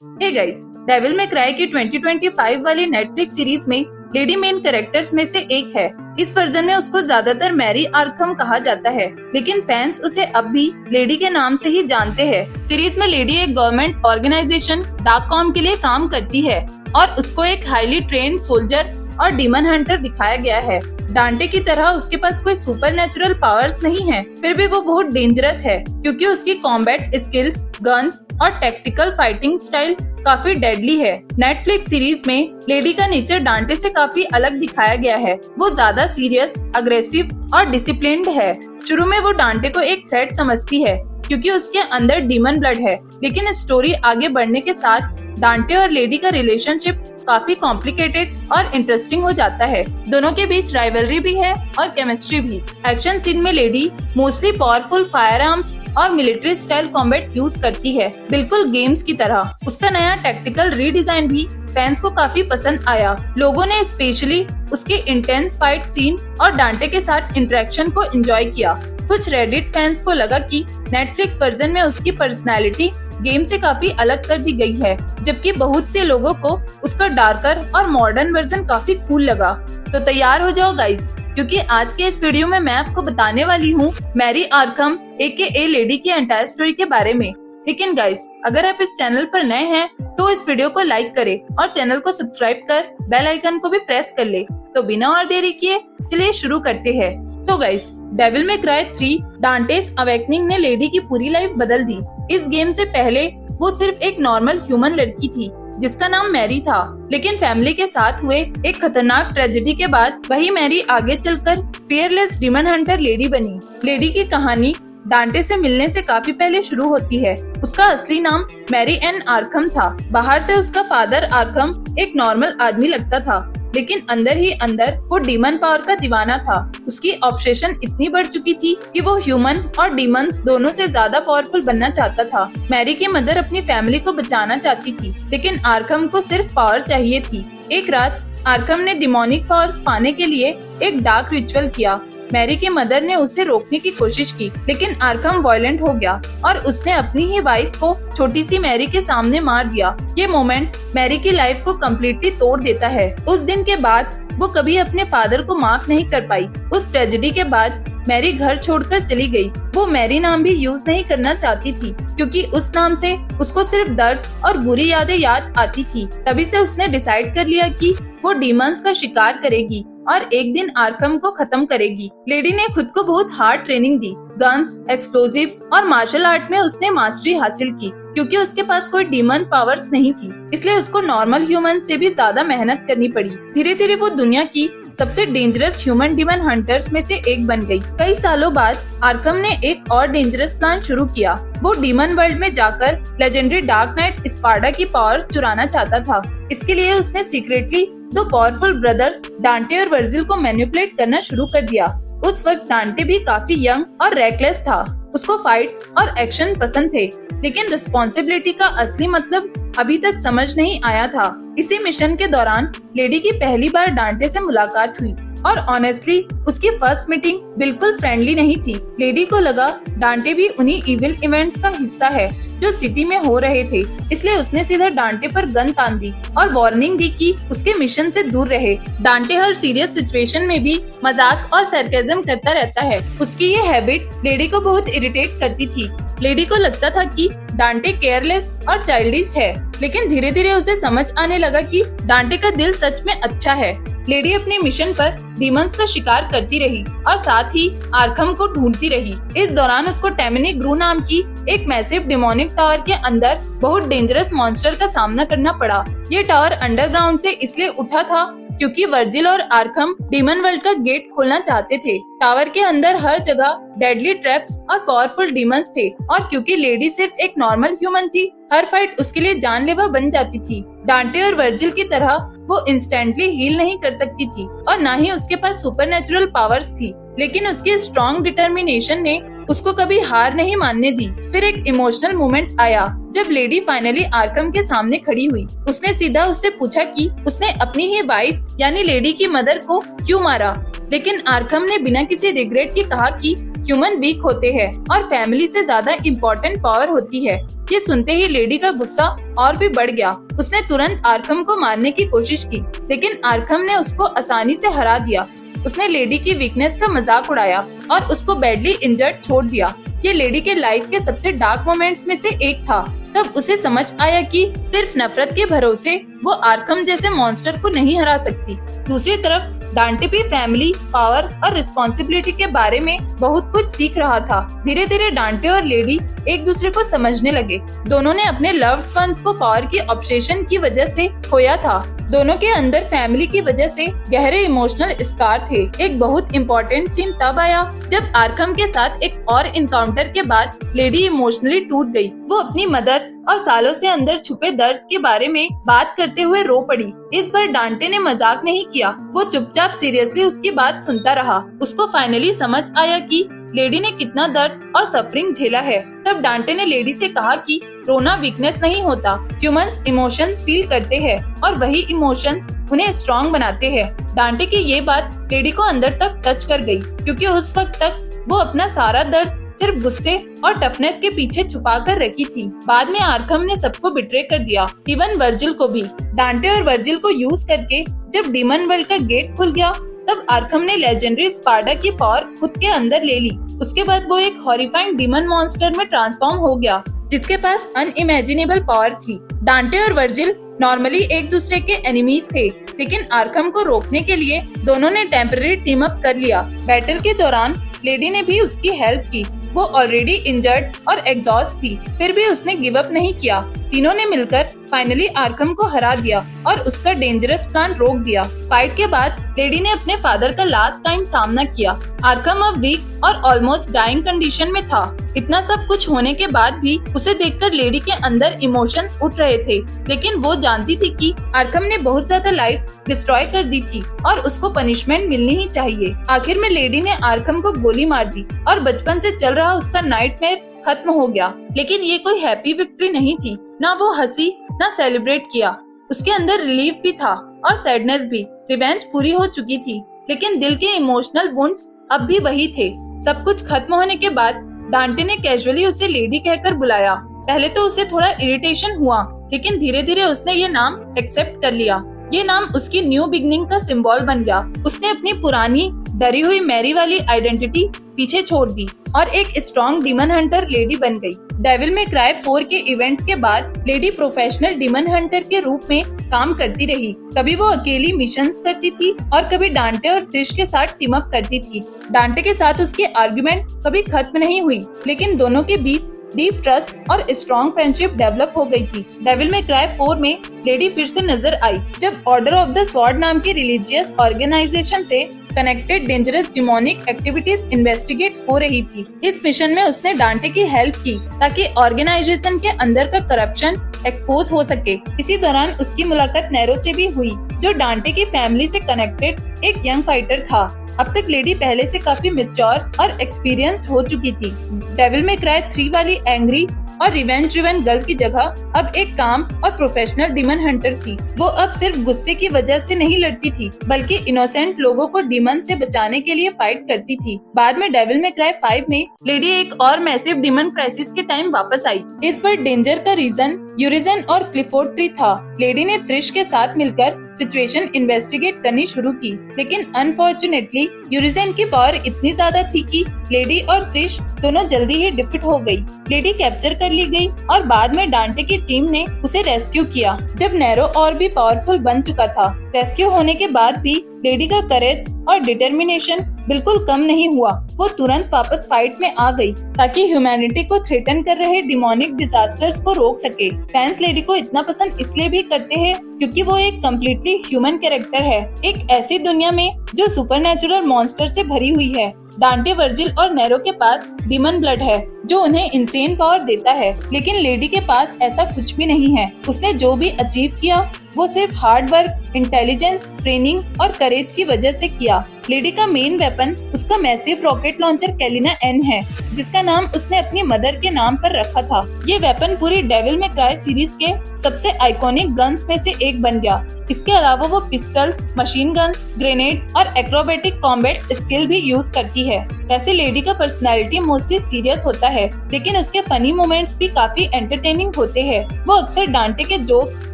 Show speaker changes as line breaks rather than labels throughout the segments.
Hey guys, Devil May Cry की 2025 वाली Netflix series में लेडी मेन कैरेक्टर्स में से एक है। इस वर्जन में उसको ज्यादातर मैरी आर्कम कहा जाता है, लेकिन फैंस उसे अब भी लेडी के नाम से ही जानते हैं। सीरीज में लेडी एक गवर्नमेंट ऑर्गेनाइजेशन डार्ककॉम के लिए काम करती है और उसको एक हाईली ट्रेन्ड सोल्जर और डीमन हंटर दिखाया गया है। डांटे की तरह उसके पास कोई सुपरनैचुरल पावर्स नहीं है, फिर भी वो बहुत डेंजरस है क्योंकि उसकी कॉम्बैट स्किल्स, गन्स और टैक्टिकल फाइटिंग स्टाइल काफी डेडली है। नेटफ्लिक्स सीरीज में लेडी का नेचर डांटे से काफी अलग दिखाया गया है। वो ज्यादा सीरियस, अग्रेसिव और डिसिप्लिन्ड है। शुरू में वो डांटे को एक थ्रेट समझती है क्योंकि उसके अंदर डीमन ब्लड है, लेकिन स्टोरी आगे बढ़ने के साथ डांटे और लेडी का रिलेशनशिप काफी कॉम्प्लिकेटेड और इंटरेस्टिंग हो जाता है। दोनों के बीच राइवलरी भी है और केमिस्ट्री भी। एक्शन सीन में lady mostly powerful fire arms और मिलिट्री स्टाइल कॉम्बैट यूज करती है, बिल्कुल गेम्स की तरह। उसका नया टैक्टिकल रीडिजाइन भी फैंस को काफी पसंद आया। लोगों ने स्पेशली उसके इंटेंस फाइट सीन और डांटे के साथ इंटरेक्शन को एंजॉय किया। कुछ रेडिट फैंस को लगा कि नेटफ्लिक्स वर्जन में उसकी पर्सनैलिटी गेम से काफी अलग कर दी गई है, जबकि बहुत से लोगों को उसका डार्कर और मॉडर्न वर्जन काफी कूल लगा। तो तैयार हो जाओ गाइस, क्योंकि आज के इस वीडियो में मैं आपको बताने वाली हूँ मैरी आर्कम AKA लेडी की एंटायर स्टोरी के बारे में। लेकिन गाइस, अगर आप इस चैनल पर नए हैं तो इस वीडियो को लाइक करें और चैनल को सब्सक्राइब कर बेल आइकन को भी प्रेस कर ले। तो बिना और देरी किए चलिए शुरू करते हैं। तो guys, Devil May Cry 3 डांटेस awakening ने लेडी की पूरी लाइफ बदल दी। इस गेम से पहले वो सिर्फ एक नॉर्मल ह्यूमन लड़की थी जिसका नाम मैरी था, लेकिन फैमिली के साथ हुए एक खतरनाक ट्रेजेडी के बाद वही मैरी आगे चलकर फियरलेस डीमन हंटर लेडी बनी। लेडी की कहानी डांटे से मिलने से काफी पहले शुरू होती है। उसका असली नाम मैरी एन आर्कम था। बाहर से उसका फादर आर्कम एक नॉर्मल आदमी लगता था, लेकिन अंदर ही अंदर वो डीमन पावर का दीवाना था। उसकी ऑब्सेशन इतनी बढ़ चुकी थी कि वो ह्यूमन और डीमंस दोनों से ज्यादा पावरफुल बनना चाहता था। मैरी की मदर अपनी फैमिली को बचाना चाहती थी, लेकिन आर्कम को सिर्फ पावर चाहिए थी। एक रात आर्कम ने डिमोनिक पावर्स पाने के लिए एक डार्क रिचुअल किया। मैरी की मदर ने उसे रोकने की कोशिश की, लेकिन आर्कम वायलेंट हो गया और उसने अपनी ही वाइफ को छोटी सी मैरी के सामने मार दिया। ये मोमेंट मैरी की लाइफ को कम्प्लीटली तोड़ देता है। उस दिन के बाद वो कभी अपने फादर को माफ नहीं कर पाई। उस ट्रेजेडी के बाद मैरी घर छोड़कर चली गई। वो मैरी नाम भी यूज नहीं करना चाहती थी क्योंकि उस नाम से उसको सिर्फ दर्द और बुरी यादें याद आती थी। तभी से उसने डिसाइड कर लिया कि वो डीमंस का शिकार करेगी और एक दिन आर्कम को खत्म करेगी। लेडी ने खुद को बहुत हार्ड ट्रेनिंग दी। गन्स, एक्सप्लोजिव्स और मार्शल आर्ट में उसने मास्टरी हासिल की। क्योंकि उसके पास कोई डीमन पावर्स नहीं थी, इसलिए उसको नॉर्मल ह्यूमन से भी ज्यादा मेहनत करनी पड़ी। धीरे धीरे वो दुनिया की सबसे डेंजरस ह्यूमन डीमन हंटर्स में से एक बन गई। कई सालों बाद आर्कम ने एक और डेंजरस प्लान शुरू किया। वो डीमन वर्ल्ड में जाकर लेजेंडरी डार्क नाइट स्पार्डा की पावर चुराना चाहता था। इसके लिए उसने सीक्रेटली 2 पावरफुल ब्रदर्स डांटे और वर्जिल को मैनिपुलेट करना शुरू कर दिया। उस वक्त डांटे भी काफी यंग और रेकलेस था। उसको फाइट्स और एक्शन पसंद थे, लेकिन रिस्पॉन्सिबिलिटी का असली मतलब अभी तक समझ नहीं आया था। इसी मिशन के दौरान लेडी की पहली बार डांटे से मुलाकात हुई और ऑनेस्टली उसकी फर्स्ट मीटिंग बिल्कुल फ्रेंडली नहीं थी। लेडी को लगा डांटे भी उन्हीं इविल इवेंट्स का हिस्सा है जो सिटी में हो रहे थे, इसलिए उसने सीधा डांटे पर गन तान दी और वार्निंग दी कि उसके मिशन से दूर रहे। डांटे हर सीरियस सिचुएशन में भी मजाक और सरकाज़म करता रहता है। उसकी ये हैबिट लेडी को बहुत इरिटेट करती थी। लेडी को लगता था कि डांटे केयरलेस और चाइल्डिश है, लेकिन धीरे धीरे उसे समझ आने लगा कि डांटे का दिल सच में अच्छा है। लेडी अपने मिशन पर डीमंस का शिकार करती रही और साथ ही आर्कम को ढूंढती रही। इस दौरान उसको टेमिनी ग्रू नाम की एक मैसिव डिमोनिक टावर के अंदर बहुत डेंजरस मॉन्स्टर का सामना करना पड़ा। ये टावर अंडरग्राउंड से इसलिए उठा था क्योंकि वर्जिल और आर्कम डीमन वर्ल्ड का गेट खोलना चाहते थे। टावर के अंदर हर जगह डेडली ट्रैप्स और पावरफुल डीमंस थे, और क्योंकि लेडी सिर्फ एक नॉर्मल ह्यूमन थी, हर फाइट उसके लिए जानलेवा बन जाती थी। डांटे और वर्जिल की तरह वो इंस्टेंटली हील नहीं कर सकती थी और न ही उसके पास सुपरनैचुरल पावर्स थी, लेकिन उसकी स्ट्रॉन्ग डिटर्मिनेशन ने उसको कभी हार नहीं मानने दी। फिर एक इमोशनल मोमेंट आया जब लेडी फाइनली आर्कम के सामने खड़ी हुई। उसने सीधा उससे पूछा कि उसने अपनी ही वाइफ यानी लेडी की मदर को क्यों मारा, लेकिन आर्कम ने बिना किसी रिग्रेट के कहा कि ह्यूमन वीक होते हैं और फैमिली से ज्यादा इम्पोर्टेंट पावर होती है। ये सुनते ही लेडी का गुस्सा और भी बढ़ गया। उसने तुरंत आर्कम को मारने की कोशिश की, लेकिन आर्कम ने उसको आसानी से हरा दिया। उसने लेडी की वीकनेस का मजाक उड़ाया और उसको बैडली इंजर्ड छोड़ दिया। ये लेडी के लाइफ के सबसे डार्क मोमेंट्स में से एक था। तब उसे समझ आया कि सिर्फ नफरत के भरोसे वो आर्कम जैसे मॉन्स्टर को नहीं हरा सकती। दूसरी तरफ डांटे भी फैमिली, पावर और रिस्पॉन्सिबिलिटी के बारे में बहुत कुछ सीख रहा था। धीरे धीरे डांटे और लेडी एक दूसरे को समझने लगे। दोनों ने अपने लव्ड वंस को पावर की ऑब्सेशन की वजह से खोया था। दोनों के अंदर फैमिली की वजह से गहरे इमोशनल स्कार थे। एक बहुत इम्पोर्टेंट सीन तब आया जब आर्कम के साथ एक और इनकाउंटर के बाद लेडी इमोशनली टूट गई। वो अपनी मदर और सालों से अंदर छुपे दर्द के बारे में बात करते हुए रो पड़ी। इस बार डांटे ने मजाक नहीं किया, वो चुपचाप सीरियसली उसकी बात सुनता रहा। उसको फाइनली समझ आया कि लेडी ने कितना दर्द और सफरिंग झेला है। तब डांटे ने लेडी से कहा कि रोना वीकनेस नहीं होता, ह्यूमंस इमोशंस फील करते हैं और वही इमोशंस उन्हें स्ट्रॉन्ग बनाते हैं। डांटे की ये बात लेडी को अंदर तक टच कर गई, क्योंकि उस वक्त तक वो अपना सारा दर्द सिर्फ गुस्से और टफनेस के पीछे छुपा कर रखी थी। बाद में आर्कम ने सबको बिट्रे कर दिया, इवन वर्जिल को भी। डांटे और वर्जिल को यूज करके जब डीमन वर्ल्ड का गेट खुल गया, तब आर्कम ने लेजेंडरी स्पार्डा की पावर खुद के अंदर ले ली। उसके बाद वो एक हॉरिफाइंग डीमन मॉन्स्टर में ट्रांसफॉर्म हो गया, जिसके पास अनइमेजिनेबल पावर थी। डांटे और वर्जिल नॉर्मली एक दूसरे के एनिमीज थे, लेकिन आर्कम को रोकने के लिए दोनों ने टेम्पररी टीम अप कर लिया। बैटल के दौरान लेडी ने भी उसकी हेल्प की। वो ऑलरेडी इंजर्ड और एग्जॉस्ट थी, फिर भी उसने गिव अप नहीं किया। तीनों ने मिलकर फाइनली आर्कम को हरा दिया और उसका डेंजरस प्लान रोक दिया। फाइट के बाद लेडी ने अपने फादर का लास्ट टाइम सामना किया। आर्कम अब वीक और ऑलमोस्ट डाइंग कंडीशन में था। इतना सब कुछ होने के बाद भी उसे देखकर लेडी के अंदर इमोशंस उठ रहे थे, लेकिन वो जानती थी कि आर्कम ने बहुत ज्यादा लाइफ डिस्ट्रॉय कर दी थी और उसको पनिशमेंट मिलनी ही चाहिए। आखिर में लेडी ने आर्कम को गोली मार दी और बचपन से चल रहा उसका नाइटमेयर खत्म हो गया। लेकिन ये कोई हैप्पी विक्ट्री नहीं थी। ना वो हंसी, ना सेलिब्रेट किया। उसके अंदर रिलीफ भी था और सैडनेस भी। रिवेंज पूरी हो चुकी थी, लेकिन दिल के इमोशनल वुंड्स अब भी वही थे। सब कुछ खत्म होने के बाद डांटे ने कैजुअली उसे लेडी कहकर बुलाया। पहले तो उसे थोड़ा इरिटेशन हुआ, लेकिन धीरे धीरे उसने ये नाम एक्सेप्ट कर लिया। ये नाम उसकी न्यू बिगनिंग का सिंबल बन गया। उसने अपनी पुरानी डरी हुई मैरी वाली आइडेंटिटी पीछे छोड़ दी और एक स्ट्रॉन्ग डीमन हंटर लेडी बन गई। डेविल में क्राई 4 के इवेंट्स के बाद लेडी प्रोफेशनल डीमन हंटर के रूप में काम करती रही। कभी वो अकेली मिशंस करती थी और कभी डांटे और त्रिश के साथ टीम अप करती थी। डांटे के साथ उसकी आर्गुमेंट कभी खत्म नहीं हुई, लेकिन दोनों के बीच डीप ट्रस्ट और स्ट्रॉन्ग फ्रेंडशिप डेवलप हो गई थी। डेविल में क्राई 4 में लेडी फिर से नजर आई, जब ऑर्डर ऑफ द स्वॉर्ड नाम की रिलीजियस ऑर्गेनाइजेशन से connected dangerous demonic activities investigate हो रही थी। इस मिशन में उसने डांटे की हेल्प की ताकि ऑर्गेनाइजेशन के अंदर का करप्शन एक्सपोज हो सके। इसी दौरान उसकी मुलाकात नैरो से भी हुई, जो डांटे की फैमिली से कनेक्टेड एक यंग फाइटर था। अब तक लेडी पहले से काफी मैच्योर और एक्सपीरियंस्ड हो चुकी थी। डेविल में क्राई 3 वाली एंग्री और रिवेंज ड्रिवन गर्ल की जगह अब एक काम और प्रोफेशनल डीमन हंटर थी। वो अब सिर्फ गुस्से की वजह से नहीं लड़ती थी, बल्कि इनोसेंट लोगों को डीमन से बचाने के लिए फाइट करती थी। बाद में डेविल में क्राई 5 में लेडी एक और मैसिव डीमन क्राइसिस के टाइम वापस आई। इस पर डेंजर का रीजन यूरिजन और क्लिफोर्ड ट्री था। लेडी ने त्रिश के साथ मिलकर सिचुएशन इन्वेस्टिगेट करनी शुरू की, लेकिन अनफॉर्चुनेटली यूरिजन की पावर इतनी ज्यादा थी कि लेडी और त्रिश दोनों जल्दी ही डिफीट हो गई। लेडी कैप्चर कर ली गई और बाद में डांटे की टीम ने उसे रेस्क्यू किया, जब नैरो और भी पावरफुल बन चुका था। रेस्क्यू होने के बाद भी लेडी का करेज और डिटर्मिनेशन बिल्कुल कम नहीं हुआ। वो तुरंत वापस फाइट में आ गई ताकि ह्यूमैनिटी को थ्रेटन कर रहे डिमोनिक डिजास्टर्स को रोक सके। फैंस लेडी को इतना पसंद इसलिए भी करते हैं क्योंकि वो एक कम्प्लीटली ह्यूमन कैरेक्टर है, एक ऐसी दुनिया में जो सुपरनैचुरल मॉन्स्टर से भरी हुई है। डांटे, वर्जिल और नैरो के पास डीमन ब्लड है जो उन्हें इंसेन पावर देता है, लेकिन लेडी के पास ऐसा कुछ भी नहीं है। उसने जो भी अचीव किया वो सिर्फ हार्ड वर्क, इंटेलिजेंस, ट्रेनिंग और करेज की वजह से किया। लेडी का मेन वेपन उसका मैसिव रॉकेट लॉन्चर कैलिना एन है, जिसका नाम उसने अपनी मदर के नाम पर रखा था। ये वेपन पूरी डेविल में क्राई सीरीज के सबसे आइकॉनिक गन्स में से एक बन गया। इसके अलावा वो पिस्टल्स, मशीन गन्स, ग्रेनेड और एक्रोबेटिक कॉम्बैट स्किल भी यूज करती है। वैसे लेडी का पर्सनैलिटी मोस्टली सीरियस होता है, लेकिन उसके फनी मोमेंट्स भी काफी एंटरटेनिंग होते हैं। वो अक्सर डांटे के जोक्स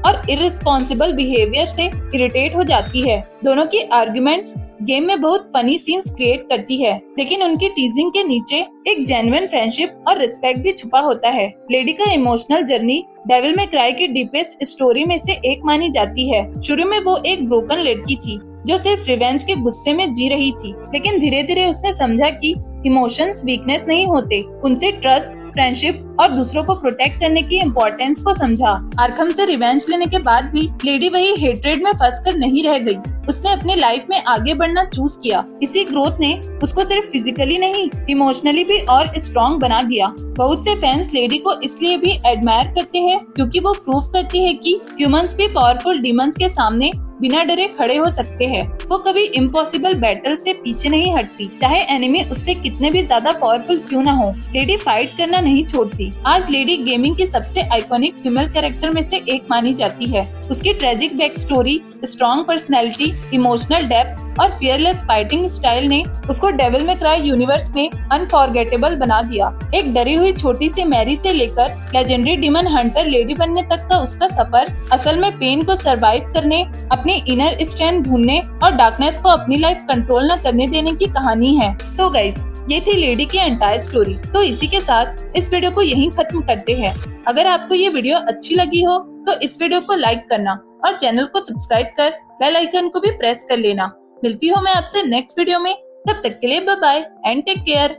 और इररिस्पॉन्सिबल बिहेवियर से इरिटेट हो जाती है। दोनों की आर्गुमेंट्स गेम में बहुत फनी सीन्स क्रिएट करती है, लेकिन उनकी टीजिंग के नीचे एक जेन्युइन फ्रेंडशिप और रिस्पेक्ट भी छुपा होता है। लेडी का इमोशनल जर्नी डेविल में क्राई की डीपेस्ट स्टोरी में से एक मानी जाती है। शुरू में वो एक ब्रोकन लड़की थी जो सिर्फ रिवेंज के गुस्से में जी रही थी, लेकिन धीरे धीरे उसने समझा कि इमोशंस वीकनेस नहीं होते, उनसे ट्रस्ट, फ्रेंडशिप और दूसरों को प्रोटेक्ट करने की इम्पोर्टेंस को समझा। आर्खम से रिवेंज लेने के बाद भी लेडी वही हेट्रेड में फंसकर नहीं रह गई। उसने अपनी लाइफ में आगे बढ़ना चूज किया। इसी ग्रोथ ने उसको सिर्फ फिजिकली नहीं, इमोशनली भी और स्ट्रॉन्ग बना दिया। बहुत से फैंस लेडी को इसलिए भी एडमायर करते हैं क्योंकि वो प्रूव करती है कि ह्यूमंस भी पावरफुल डीमंस के सामने बिना डरे खड़े हो सकते हैं। वो कभी इम्पॉसिबल बैटल से पीछे नहीं हटती, चाहे एनिमी उससे कितने भी ज्यादा पावरफुल क्यों न हो। लेडी फाइट करना नहीं छोड़ती। आज लेडी गेमिंग की सबसे आइकॉनिक फीमेल कैरेक्टर में से एक मानी जाती है। उसकी tragic back story, strong personality, emotional depth और फियरलेस फाइटिंग स्टाइल ने उसको डेविल में क्राई यूनिवर्स में अनफॉरगेटेबल बना दिया। एक डरी हुई छोटी सी मैरी से लेकर लेजेंडरी डीमन हंटर लेडी बनने तक का उसका सफर असल में पेन को सरवाइव करने, अपनी इनर स्ट्रेंथ ढूंढने और डार्कनेस को अपनी लाइफ कंट्रोल न करने देने की कहानी है। तो गाइस, ये थी लेडी की एंटायर स्टोरी। तो इसी के साथ इस वीडियो को यहीं खत्म करते हैं। अगर आपको ये वीडियो अच्छी लगी हो तो इस वीडियो को लाइक करना और चैनल को सब्सक्राइब कर बेल आइकन को भी प्रेस कर लेना। मिलती हूँ मैं आपसे नेक्स्ट वीडियो में। तब तक के लिए bye bye and take care.